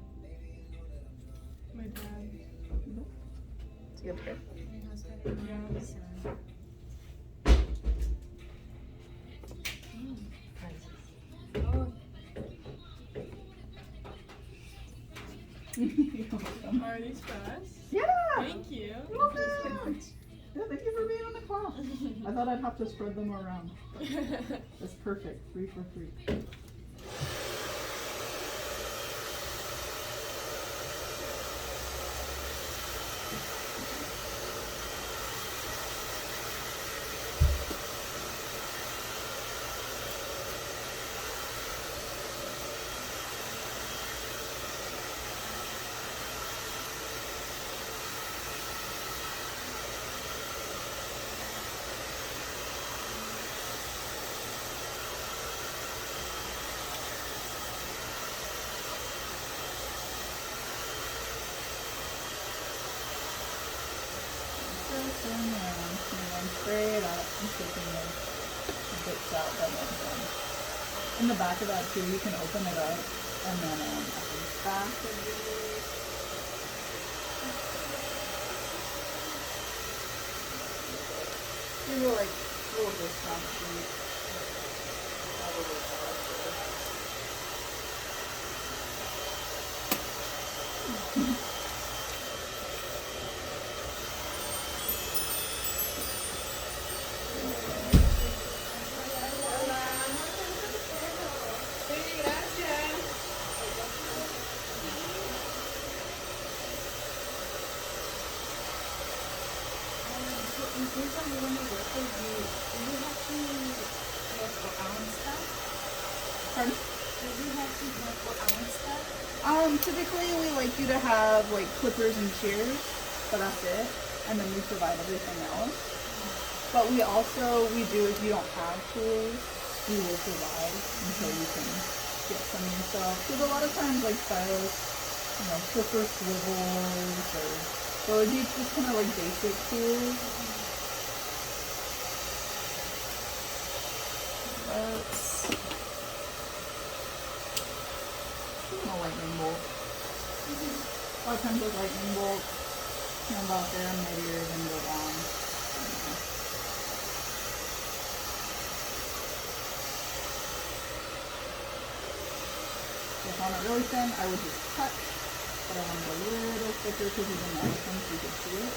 My dad. It's good hair. My husband and my son. Oh, Are these fast? Yeah! Thank you. Love it! Yeah, thank you for being on the class. I thought I'd have to spread them around. That's perfect. 3 for 3. Turn around, and then straight up and taking the bits out that went down. In the back of that too, you can open it up and then at the back of these are like little discount sheets. Pardon? Typically we like you to have like clippers and shears, but that's it. And then we provide everything else. But we do, if you don't have tools, we will provide until you can get some yourself. Because a lot of times like stylists, prefer swivels or, so it'd be just kind of like basic tools. A lightning bolt. A lot of times with lightning bolts, about there, maybe you're gonna go down. So if I want it really thin, I would just cut, but I want it a little thicker because even the other things you can see it.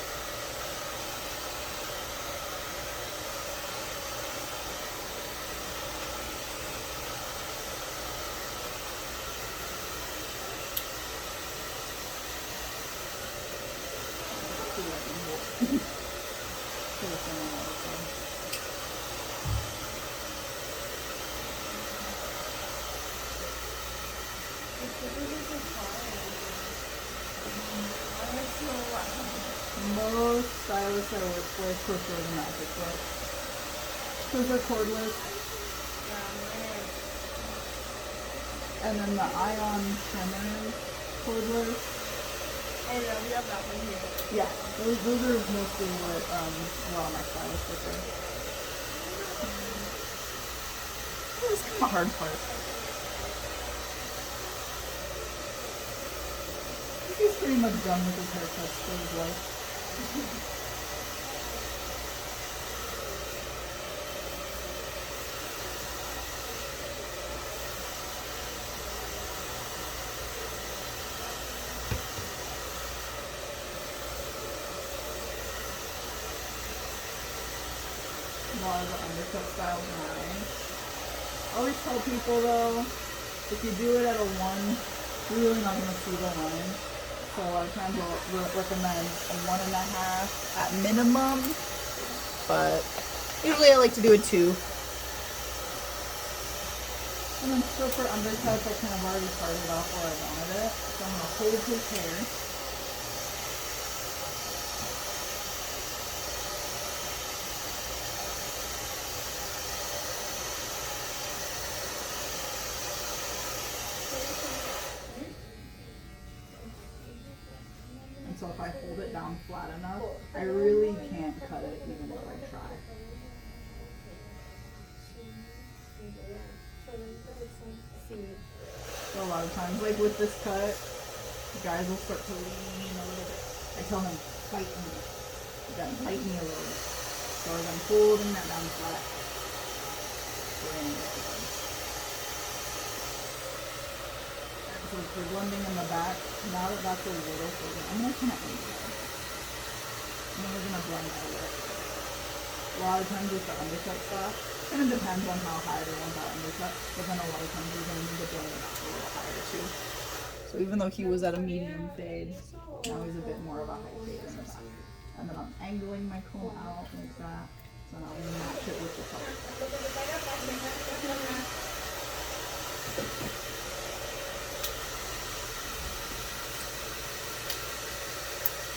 Most stylists I work with prefer the magic foot because they're cordless. And then the ion trimmer is cordless. Oh yeah, we have that one here. Yeah, those are mostly what a lot of my stylists prefer. This is the hard part. He's pretty much done with his haircuts for his life. A lot of the undercut styles are nice. I always tell people though, if you do it at a 1, you're really not going to see the line. So a lot of times we'll recommend a 1.5 at minimum, but usually I like to do a 2. And then still for undercuts, I kind of already started off where I wanted it. So I'm going to hold his hair. So if I hold it down flat enough, I really can't cut it even if I try. So a lot of times, like with this cut, guys will start to lean a little bit. I tell them, fight me. You gotta fight me a little bit. So as I'm holding that down flat, bring it down. So for blending in the back, now that that's a little further, I'm going to kind of angle it. And then we're going to blend that with. A lot of times with the undercut stuff, and it depends on how high they want that undercut, but then a lot of times you're going to need to blend it out a little higher too. So even though he was at a medium fade, now he's a bit more of a high fade in the back. And then I'm angling my comb out like that, so now we match it with the color.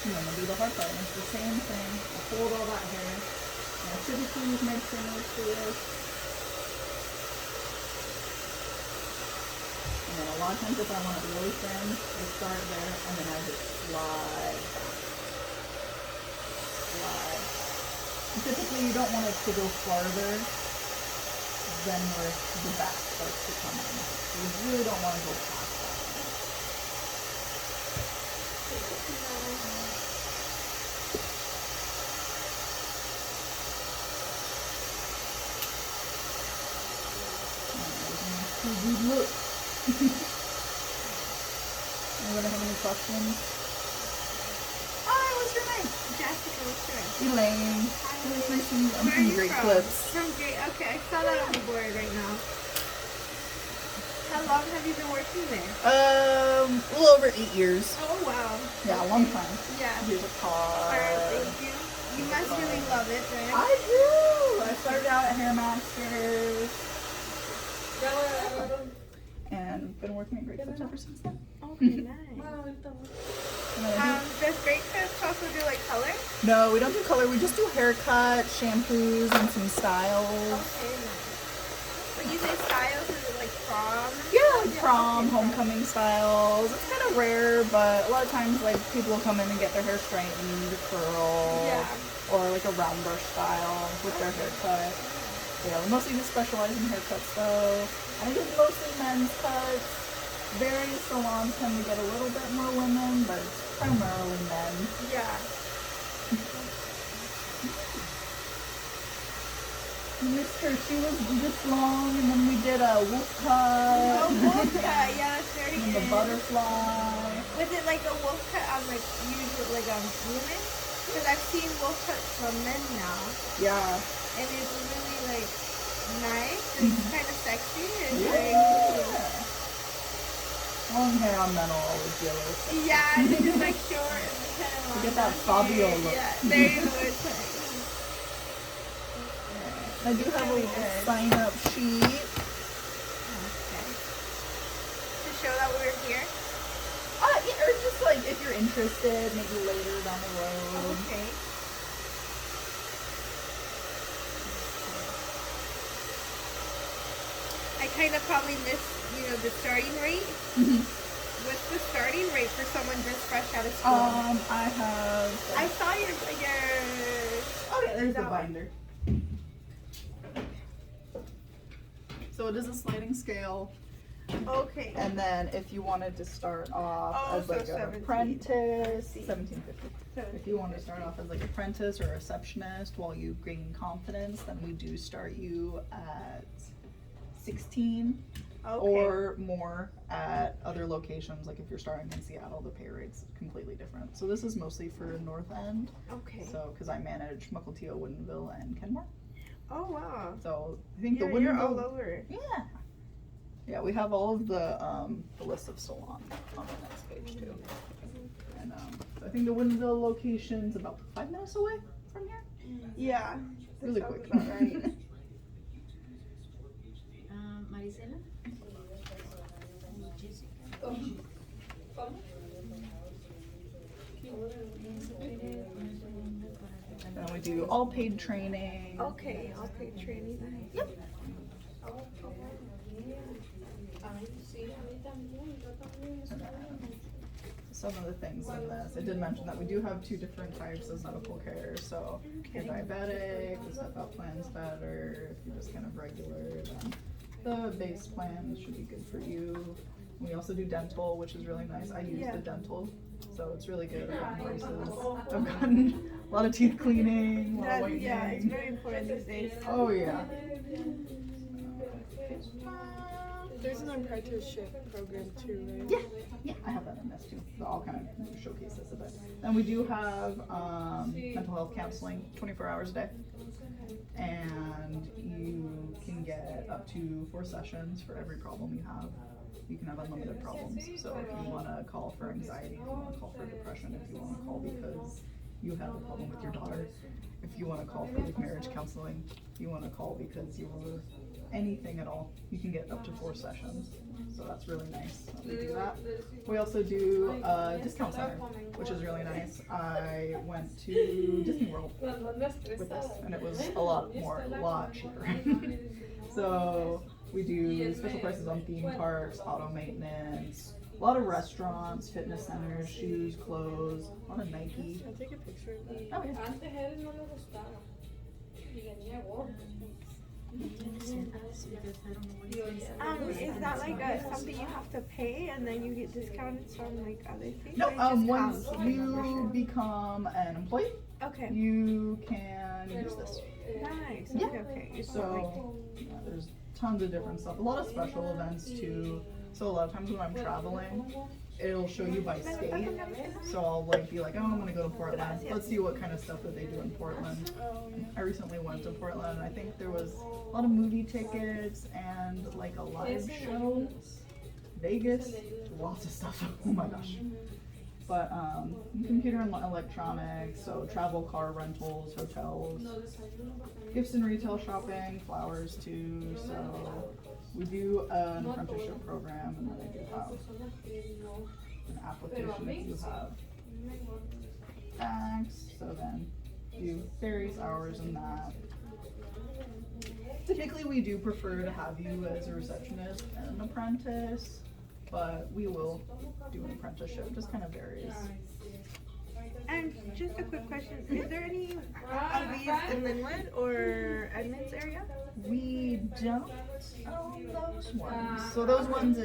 And then we'll do the hard part. And it's the same thing. I hold all that hair. And I typically use my trimmers for this. And then a lot of times if I want it really thin, I start there and then I just slide back. Slide. And typically you don't want it to go farther than where the back starts to come in. So you really don't want to go past that. Good look. Anybody have any questions? Hi, what's your name? Jessica, what's yours? Elaine. It's nice to meet you. I'm Where are from you Great from? Clips. From Great, okay. I saw that on the board right now. How long have you been working there? A little over 8 years. Oh, wow. Yeah, a long time. Yeah. Here's a card. Alright, thank you. You must really love it, right? I do. I started out at Hair Masters and been working at Great Clips ever since then. Okay, nice. And then I do- Does Great Clips also do like color? No, we don't do color. We just do haircut, shampoos, and some styles. Okay, nice. When you say styles, is it like prom? Yeah, like prom, homecoming styles. It's kind of rare, but a lot of times, like, people will come in and get their hair straightened, curl, Yeah. or like a round brush style with their haircut. Yeah, we mostly just specialize in haircuts, though. I think it's mostly men's cuts. Various salons tend to get a little bit more women, but it's primarily men. Yeah. You missed her. She was this long, and then we did a wolf cut. Oh, wolf cut. Yeah, that's very And the good. butterfly. Was it like a wolf cut on like usual like women? Because I've seen wolf cuts from men now, Yeah. and it's really like nice. And it's kind of sexy. It's Yeah. Long hair on men are always jealous. like, yeah, and it's just like short and kind of long. You get that Fabio look. Yeah, there you go. It's like, I do have a little sign-up sheet. okay. To show that we were here. Yeah, or just like if you're interested, maybe later down the road. Okay. I kind of probably missed, the starting rate. What's the starting rate for someone just fresh out of school? I have. I saw your. Oh yeah, there's the that one. binder. So it is a sliding scale, Okay. and then if you wanted to start off Oh, as so like an 17. apprentice, 1750. If you want to start off as like apprentice or receptionist while you gain confidence, then we do start you at 16 Okay. or more at other locations. Like if you're starting in Seattle, the pay rate's completely different. So this is mostly for North End. Okay. So because I manage Mukilteo, Woodinville, and Kenmore. Oh wow. So I think the You're Woodinville. all over. Yeah. Yeah, we have all of the list of salons on the next page too. And I think the Woodinville location's about 5 minutes away from here. Yeah. Really That quick. sounds about right. Marisela? And we do all paid training. Okay, I'll pay training. Yep. Some of the things in this, I did mention that we do have 2 different types of medical care. So if you're diabetic, the step-up plan's better. If you're just kind of regular, then the base plan should be good for you. We also do dental, which is really nice. I use the dental, so it's really good. I've gotten braces. I've gotten a lot of teeth cleaning, a lot of whitening. Yeah, it's very important these days. Oh yeah. There's an apprenticeship program too, right? Yeah, yeah, I have that in this too. So I'll kind of showcase this a bit. And we do have mental health counseling 24 hours a day. And you can get up to 4 sessions for every problem you have. You can have unlimited problems. So if you want to call for anxiety, if you want to call for depression, if you want to call because you have a problem with your daughter, if you want to call for like marriage counseling, if you want to call because you're anything at all, you can get up to 4 sessions. So that's really nice that we do that. We also do a discount center, which is really nice. I went to Disney World with this, and it was a lot cheaper. So we do special prices on theme parks, auto maintenance, a lot of restaurants, fitness centers, shoes, clothes, a lot of Nike. I'll take a picture of that. Oh, yeah. Is that like something you have to pay and then you get discounted on like other things? No, Or it just once counts? you become an employee, Okay. you can use this. Nice. Yeah. Okay, okay. It's not like So yeah, there's tons of different stuff. A lot of special events too. So a lot of times when I'm traveling, it'll show you by state. So I'll like be like, oh, I'm gonna go to Portland. Let's see what kind of stuff that they do in Portland. I recently went to Portland, and I think there was a lot of movie tickets and like a live show. Vegas, lots of stuff. Oh my gosh. But computer and electronics, so travel, car rentals, hotels, gifts and retail shopping, flowers too. So we do an apprenticeship program, and then I do have an application if you have tax. So then do various hours in that. Typically, we do prefer to have you as a receptionist and an apprentice, but we will do an apprenticeship. Just kind of varies. And just a quick question: is there any of these in Linwood or Edmonds area? We don't own those ones. So those ones,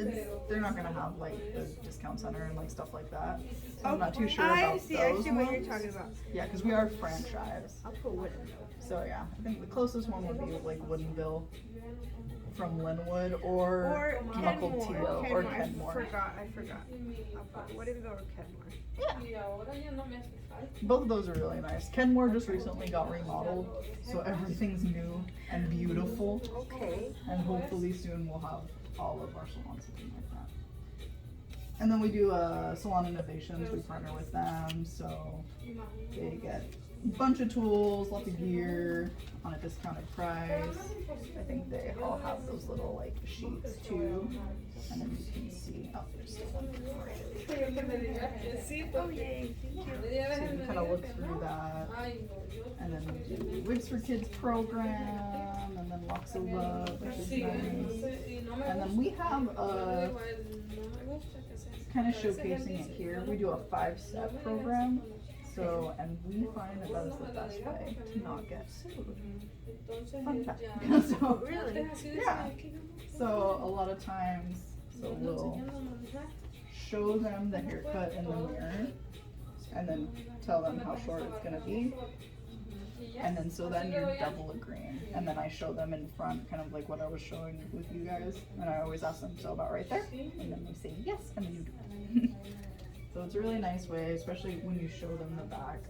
they're not gonna have like the discount center and like stuff like that. So I'm not too sure about I see what you're ones. talking about. Yeah, because we are franchise. I'll put wood. So yeah, I think the closest one would be like Woodinville from Linwood or Mukilteo or Kenmore. I forgot. I'll put Woodinville or Kenmore. Yeah. Both of those are really nice. Kenmore just recently got remodeled, so everything's new and beautiful. Okay. And hopefully soon we'll have all of our salons looking like that. And then we do Salon Innovations. We partner with them, so they get a bunch of tools, lots of gear on a discounted price. I think they all have those little like sheets too, and then you can see. Oh, there's still one. Oh yay! Thank you. So you can kind of look through that, and then we do Wigs for Kids program, and then Locks of Love, which is nice. And then we have a kind of showcasing it here. We do a 5-step program. So, and we find that that is the best way to not get sued. Fun fact. So, Really? yeah. So a lot of times, so we'll show them the haircut in the mirror, and then tell them how short it's gonna be. And then so then you're double agreeing. And then I show them in front, kind of like what I was showing with you guys. And I always ask them, so about right there? And then they say yes, and then you do it. So it's a really nice way, especially when you show them the back.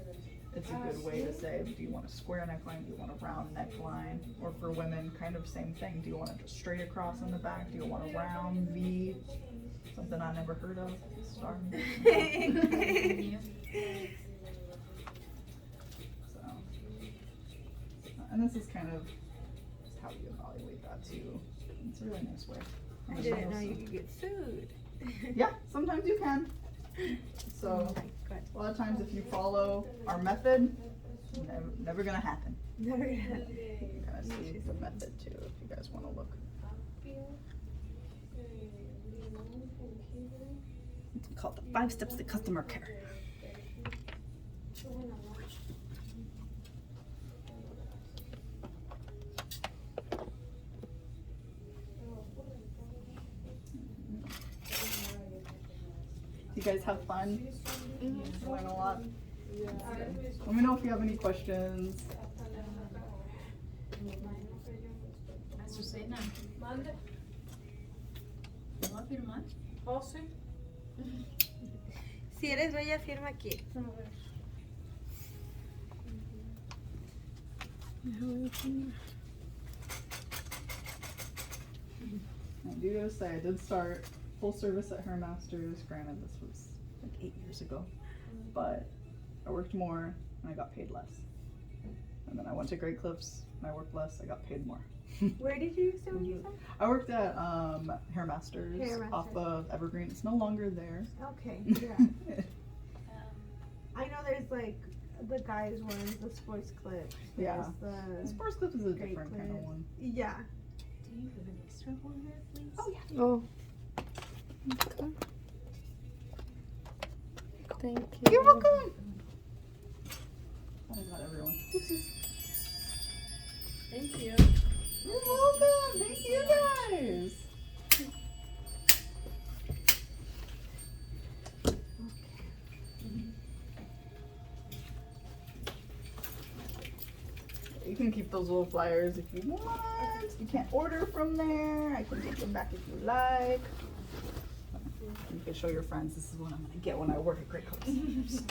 It's a good way to say, do you want a square neckline? Do you want a round neckline? Or for women, kind of same thing. Do you want it just straight across in the back? Do you want a round V? Something I never heard of. Star. So, and this is kind of just how you evaluate that too. It's a really nice way. I didn't know you could get sued. Yeah, sometimes you can. So, a lot of times if you follow our method, never gonna happen. Never gonna happen. You can kind of see the method too, if you guys want to look. It's called the 5 Steps to Customer Care. You guys have fun? Learn a lot? Let me know if you have any questions. Azucena, ¿me va a firmar? Si eres bella, firma aquí. I do gotta say, I did start full service at Hair Masters. Granted, this was like 8 years ago, but I worked more and I got paid less. And then I went to Great Clips and I worked less, I got paid more. Where did you used to work? You said? I worked at Hair Masters Hair off Masters. of Evergreen. It's no longer there. Okay, yeah. I know there's like the guys ones, the sports clips. Yeah. There's the Sports Clips is a Great different kind of Clips. one. Yeah. Do you have an extra one there, please? Oh yeah. Oh. Okay. Thank you. You're welcome. I got everyone. Oopsies. Thank you. You're welcome. Thank you guys. You can keep those little flyers if you want. You can't order from there. I can take them back if you like. You can show your friends, this is what I'm gonna get when I work at Great Clips.